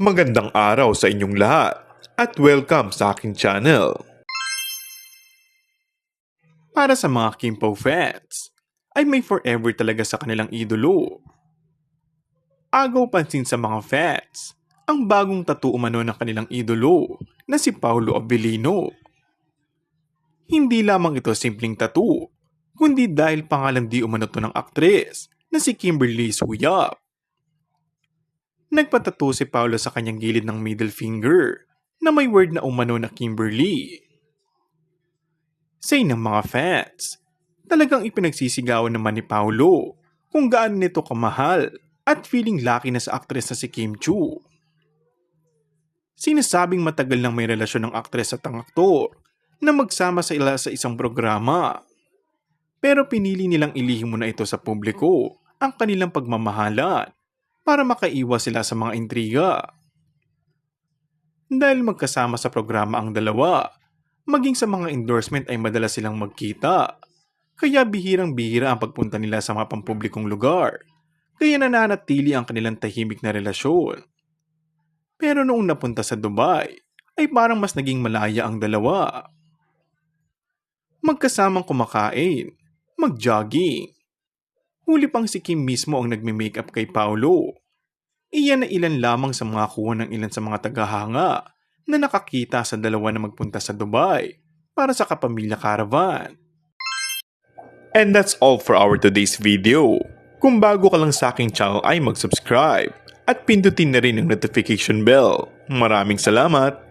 Magandang araw sa inyong lahat at welcome sa aking channel. Para sa mga Kimpo fans, ay may forever talaga sa kanilang idolo. Agaw pansin sa mga fans ang bagong tattoo umano ng kanilang idolo na si Paolo Abilino. Hindi lamang ito simpleng tattoo, kundi dahil pangalan di umano to ng aktres na si Kimberly Suyap. Nagpatato si Paolo sa kanyang gilid ng middle finger na may word na umano na Kimberly. Say ng mga fans, talagang ipinagsisigawan naman ni Paolo kung gaano nito kamahal at feeling lucky na sa aktres na si Kim Chiu. Sinasabing matagal nang may relasyon ng aktres at ang aktor na magsama sa isang programa. Pero pinili nilang ilihim muna ito sa publiko ang kanilang pagmamahalan para makaiwas sila sa mga intriga. Dahil magkasama sa programa ang dalawa, maging sa mga endorsement ay madalas silang magkita. Kaya bihirang-bihira ang pagpunta nila sa mga pampublikong lugar. Kaya nananatili ang kanilang tahimik na relasyon. Pero noong napunta sa Dubai, ay parang mas naging malaya ang dalawa. Magkasamang kumakain, mag-jogging. Huli pang si Kim mismo ang nagme-makeup kay Paolo. Iyan na ilan lamang sa mga kuha ng ilan sa mga tagahanga na nakakita sa dalawa na magpunta sa Dubai para sa Kapamilya Caravan. And that's all for our today's video. Kung bago ka lang sa aking channel ay mag-subscribe at pindutin na rin ang notification bell. Maraming salamat!